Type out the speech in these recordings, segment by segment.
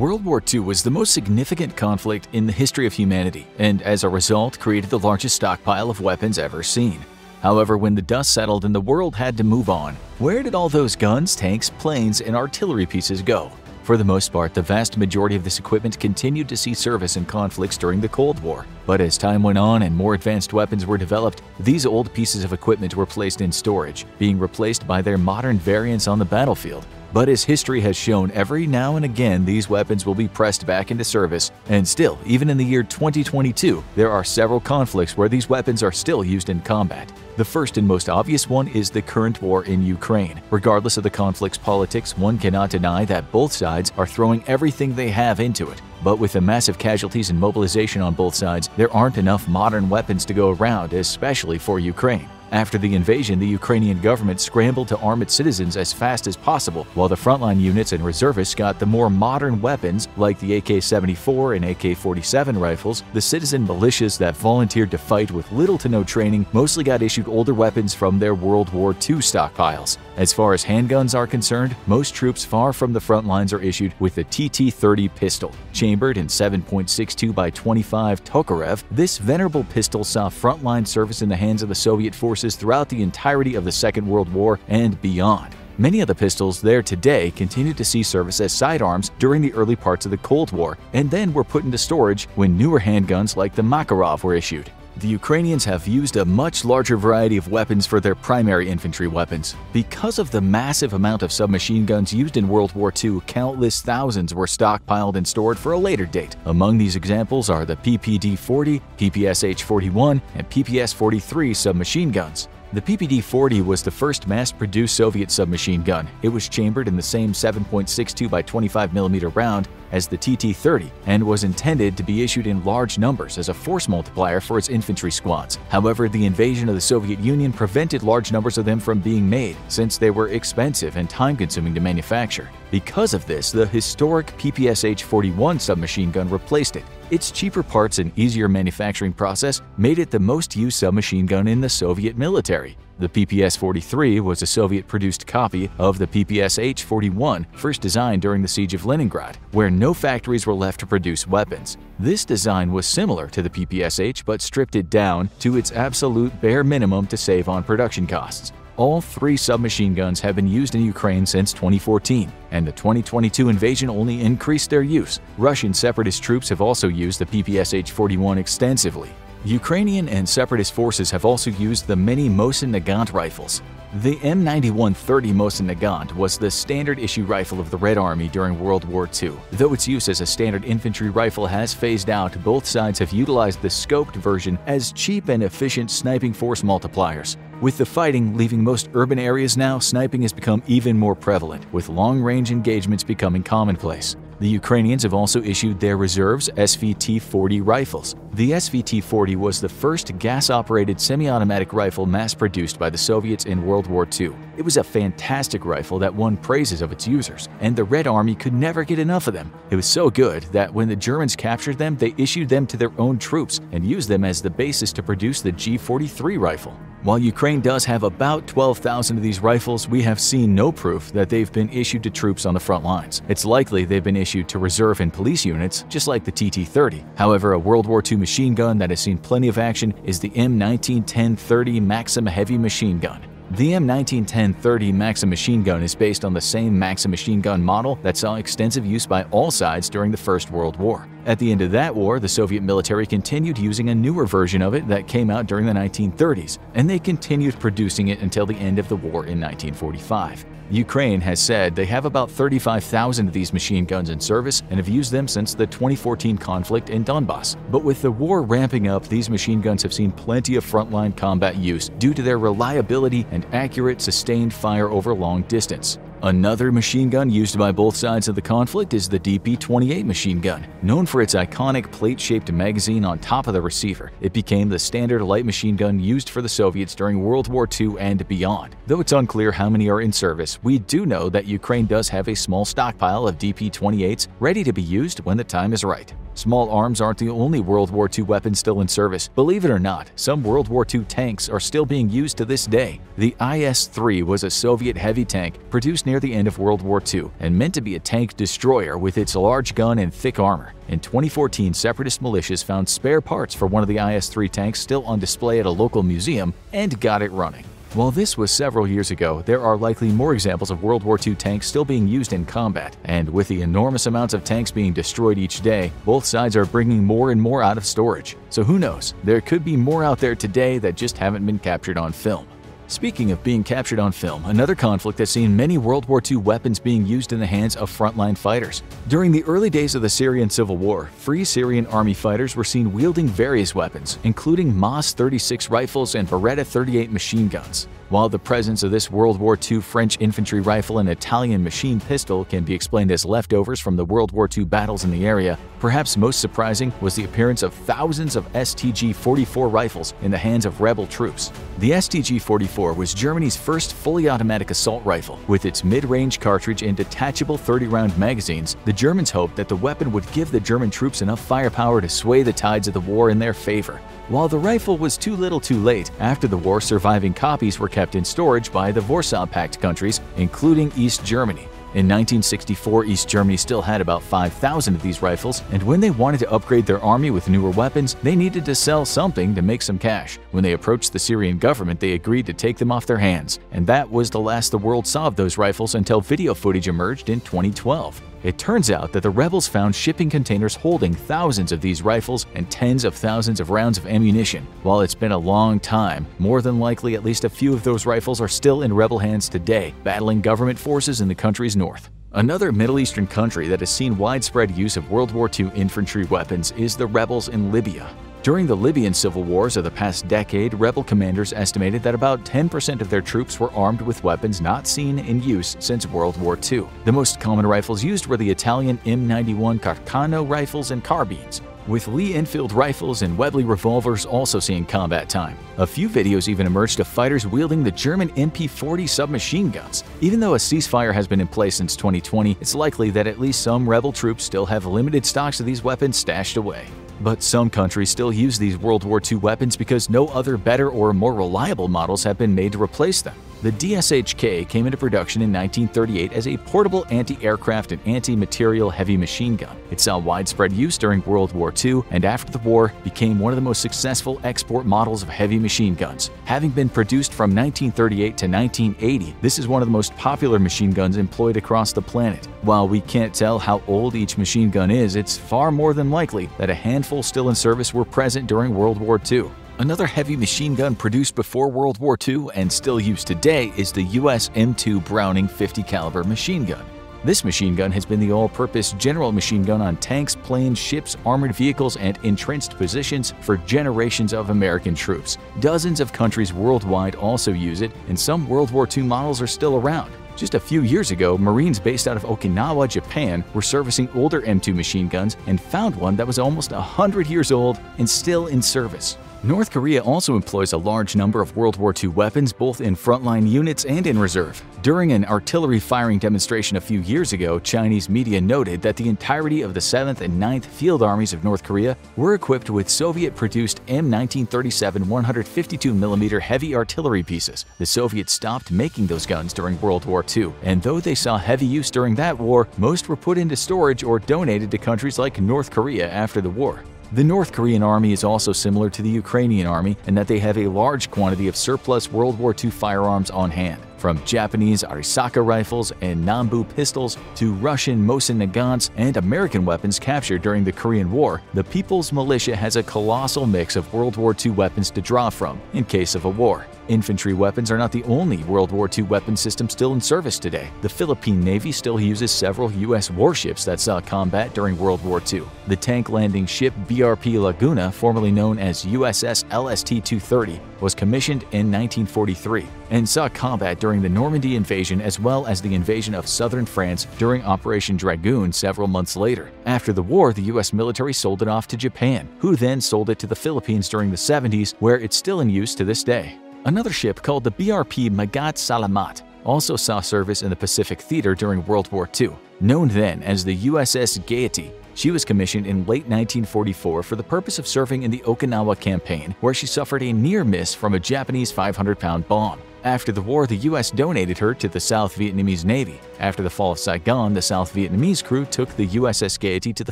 World War II was the most significant conflict in the history of humanity, and as a result created the largest stockpile of weapons ever seen. However, when the dust settled and the world had to move on, where did all those guns, tanks, planes, and artillery pieces go? For the most part, the vast majority of this equipment continued to see service in conflicts during the Cold War. But as time went on and more advanced weapons were developed, these old pieces of equipment were placed in storage, being replaced by their modern variants on the battlefield. But as history has shown, every now and again these weapons will be pressed back into service, and still, even in the year 2022, there are several conflicts where these weapons are still used in combat. The first and most obvious one is the current war in Ukraine. Regardless of the conflict's politics, one cannot deny that both sides are throwing everything they have into it. But with the massive casualties and mobilization on both sides, there aren't enough modern weapons to go around, especially for Ukraine. After the invasion, the Ukrainian government scrambled to arm its citizens as fast as possible, while the frontline units and reservists got the more modern weapons like the AK-74 and AK-47 rifles. The citizen militias that volunteered to fight with little to no training mostly got issued older weapons from their World War II stockpiles. As far as handguns are concerned, most troops far from the front lines are issued with the TT-30 pistol. Chambered in 7.62 by 25 Tokarev, this venerable pistol saw frontline service in the hands of the Soviet forces throughout the entirety of the Second World War and beyond. Many of the pistols there today continue to see service as sidearms during the early parts of the Cold War, and then were put into storage when newer handguns like the Makarov were issued. The Ukrainians have used a much larger variety of weapons for their primary infantry weapons. Because of the massive amount of submachine guns used in World War II, countless thousands were stockpiled and stored for a later date. Among these examples are the PPD-40, PPSH-41, and PPS-43 submachine guns. The PPD-40 was the first mass-produced Soviet submachine gun. It was chambered in the same 7.62 by 25mm round as the TT-30 and was intended to be issued in large numbers as a force multiplier for its infantry squads. However, the invasion of the Soviet Union prevented large numbers of them from being made, since they were expensive and time-consuming to manufacture. Because of this, the historic PPSH-41 submachine gun replaced it. Its cheaper parts and easier manufacturing process made it the most used submachine gun in the Soviet military. The PPS-43 was a Soviet-produced copy of the PPSH-41, first designed during the Siege of Leningrad, where no factories were left to produce weapons. This design was similar to the PPSH but stripped it down to its absolute bare minimum to save on production costs. All three submachine guns have been used in Ukraine since 2014, and the 2022 invasion only increased their use. Russian separatist troops have also used the PPSH-41 extensively. Ukrainian and separatist forces have also used the many Mosin Nagant rifles. The M9130 Mosin Nagant was the standard issue rifle of the Red Army during World War II. Though its use as a standard infantry rifle has phased out, both sides have utilized the scoped version as cheap and efficient sniping force multipliers. With the fighting leaving most urban areas now, sniping has become even more prevalent, with long-range engagements becoming commonplace. The Ukrainians have also issued their reserves SVT-40 rifles. The SVT-40 was the first gas-operated semi-automatic rifle mass-produced by the Soviets in World War II. It was a fantastic rifle that won praises of its users, and the Red Army could never get enough of them. It was so good that when the Germans captured them, they issued them to their own troops and used them as the basis to produce the G43 rifle. While Ukraine does have about 12,000 of these rifles, we have seen no proof that they've been issued to troops on the front lines. It's likely they've been issued to reserve and police units, just like the TT-30. However, a World War II machine gun that has seen plenty of action is the M1910-30 Maxim heavy machine gun. The M1910-30 Maxim machine gun is based on the same Maxim machine gun model that saw extensive use by all sides during the First World War. At the end of that war, the Soviet military continued using a newer version of it that came out during the 1930s, and they continued producing it until the end of the war in 1945. Ukraine has said they have about 35,000 of these machine guns in service and have used them since the 2014 conflict in Donbass. But with the war ramping up, these machine guns have seen plenty of frontline combat use due to their reliability and accurate, sustained fire over long distance. Another machine gun used by both sides of the conflict is the DP-28 machine gun. Known for its iconic plate-shaped magazine on top of the receiver, it became the standard light machine gun used for the Soviets during World War II and beyond. Though it's unclear how many are in service, we do know that Ukraine does have a small stockpile of DP-28s ready to be used when the time is right. Small arms aren't the only World War II weapons still in service. Believe it or not, some World War II tanks are still being used to this day. The IS-3 was a Soviet heavy tank produced near near the end of World War II and meant to be a tank destroyer with its large gun and thick armor. In 2014, separatist militias found spare parts for one of the IS-3 tanks still on display at a local museum and got it running. While this was several years ago, there are likely more examples of World War II tanks still being used in combat, and with the enormous amounts of tanks being destroyed each day, both sides are bringing more and more out of storage. So who knows, there could be more out there today that just haven't been captured on film. Speaking of being captured on film, another conflict has seen many World War II weapons being used in the hands of frontline fighters. During the early days of the Syrian Civil War, Free Syrian Army fighters were seen wielding various weapons, including MAS-36 rifles and Beretta 38 machine guns. While the presence of this World War II French infantry rifle and Italian machine pistol can be explained as leftovers from the World War II battles in the area, perhaps most surprising was the appearance of thousands of STG-44 rifles in the hands of rebel troops. The STG-44 was Germany's first fully automatic assault rifle. With its mid-range cartridge and detachable 30-round magazines, the Germans hoped that the weapon would give the German troops enough firepower to sway the tides of the war in their favor. While the rifle was too little too late, after the war surviving copies were kept in storage by the Warsaw Pact countries, including East Germany. In 1964, East Germany still had about 5,000 of these rifles, and when they wanted to upgrade their army with newer weapons, they needed to sell something to make some cash. When they approached the Syrian government, they agreed to take them off their hands, and that was the last the world saw of those rifles until video footage emerged in 2012. It turns out that the rebels found shipping containers holding thousands of these rifles and tens of thousands of rounds of ammunition. While it's been a long time, more than likely at least a few of those rifles are still in rebel hands today, battling government forces in the country's north. Another Middle Eastern country that has seen widespread use of World War II infantry weapons is the rebels in Libya. During the Libyan civil wars of the past decade, rebel commanders estimated that about 10% of their troops were armed with weapons not seen in use since World War II. The most common rifles used were the Italian M91 Carcano rifles and carbines, with Lee Enfield rifles and Webley revolvers also seeing combat time. A few videos even emerged of fighters wielding the German MP-40 submachine guns. Even though a ceasefire has been in place since 2020, it's likely that at least some rebel troops still have limited stocks of these weapons stashed away. But some countries still use these World War II weapons because no other better or more reliable models have been made to replace them. The DSHK came into production in 1938 as a portable anti-aircraft and anti-material heavy machine gun. It saw widespread use during World War II and after the war became one of the most successful export models of heavy machine guns. Having been produced from 1938 to 1980, this is one of the most popular machine guns employed across the planet. While we can't tell how old each machine gun is, it's far more than likely that a handful still in service were present during World War II. Another heavy machine gun produced before World War II and still used today is the US M2 Browning 50 caliber machine gun. This machine gun has been the all-purpose general machine gun on tanks, planes, ships, armored vehicles, and entrenched positions for generations of American troops. Dozens of countries worldwide also use it, and some World War II models are still around. Just a few years ago, Marines based out of Okinawa, Japan were servicing older M2 machine guns and found one that was almost 100 years old and still in service. North Korea also employs a large number of World War II weapons both in frontline units and in reserve. During an artillery firing demonstration a few years ago, Chinese media noted that the entirety of the 7th and 9th Field Armies of North Korea were equipped with Soviet-produced M1937 152mm heavy artillery pieces. The Soviets stopped making those guns during World War II, and though they saw heavy use during that war, most were put into storage or donated to countries like North Korea after the war. The North Korean army is also similar to the Ukrainian army in that they have a large quantity of surplus World War II firearms on hand. From Japanese Arisaka rifles and Nambu pistols to Russian Mosin Nagants and American weapons captured during the Korean War, the People's Militia has a colossal mix of World War II weapons to draw from in case of a war. Infantry weapons are not the only World War II weapon system still in service today. The Philippine Navy still uses several U.S. warships that saw combat during World War II. The tank landing ship BRP Laguna, formerly known as USS LST-230, was commissioned in 1943 and saw combat during the Normandy invasion as well as the invasion of southern France during Operation Dragoon several months later. After the war, the U.S. military sold it off to Japan, who then sold it to the Philippines during the 70s, where it's still in use to this day. Another ship called the BRP Magat Salamat also saw service in the Pacific Theater during World War II. Known then as the USS Gaiety, she was commissioned in late 1944 for the purpose of serving in the Okinawa campaign, where she suffered a near miss from a Japanese 500-pound bomb. After the war, the US donated her to the South Vietnamese Navy. After the fall of Saigon, the South Vietnamese crew took the USS Gaiety to the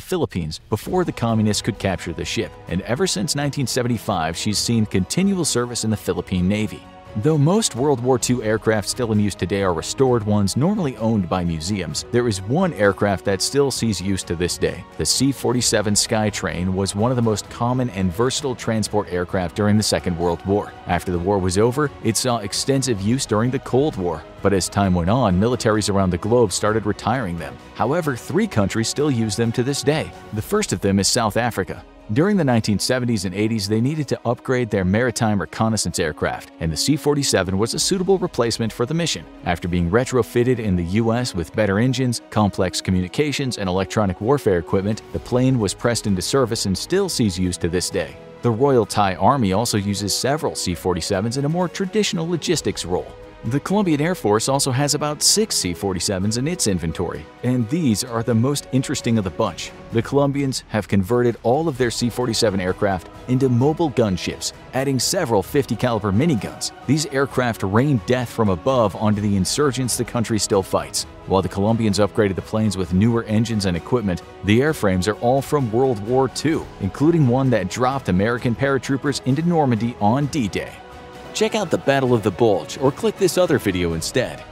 Philippines before the communists could capture the ship, and ever since 1975 she's seen continual service in the Philippine Navy. Though most World War II aircraft still in use today are restored ones normally owned by museums, there is one aircraft that still sees use to this day. The C-47 Skytrain was one of the most common and versatile transport aircraft during the Second World War. After the war was over, it saw extensive use during the Cold War. But as time went on, militaries around the globe started retiring them. However, 3 countries still use them to this day. The first of them is South Africa. During the 1970s and 80s, they needed to upgrade their maritime reconnaissance aircraft, and the C-47 was a suitable replacement for the mission. After being retrofitted in the US with better engines, complex communications, and electronic warfare equipment, the plane was pressed into service and still sees use to this day. The Royal Thai Army also uses several C-47s in a more traditional logistics role. The Colombian Air Force also has about 6 C-47s in its inventory, and these are the most interesting of the bunch. The Colombians have converted all of their C-47 aircraft into mobile gunships, adding several 50-caliber miniguns. These aircraft rain death from above onto the insurgents the country still fights. While the Colombians upgraded the planes with newer engines and equipment, the airframes are all from World War II, including one that dropped American paratroopers into Normandy on D-Day. Check out the Battle of the Bulge or click this other video instead.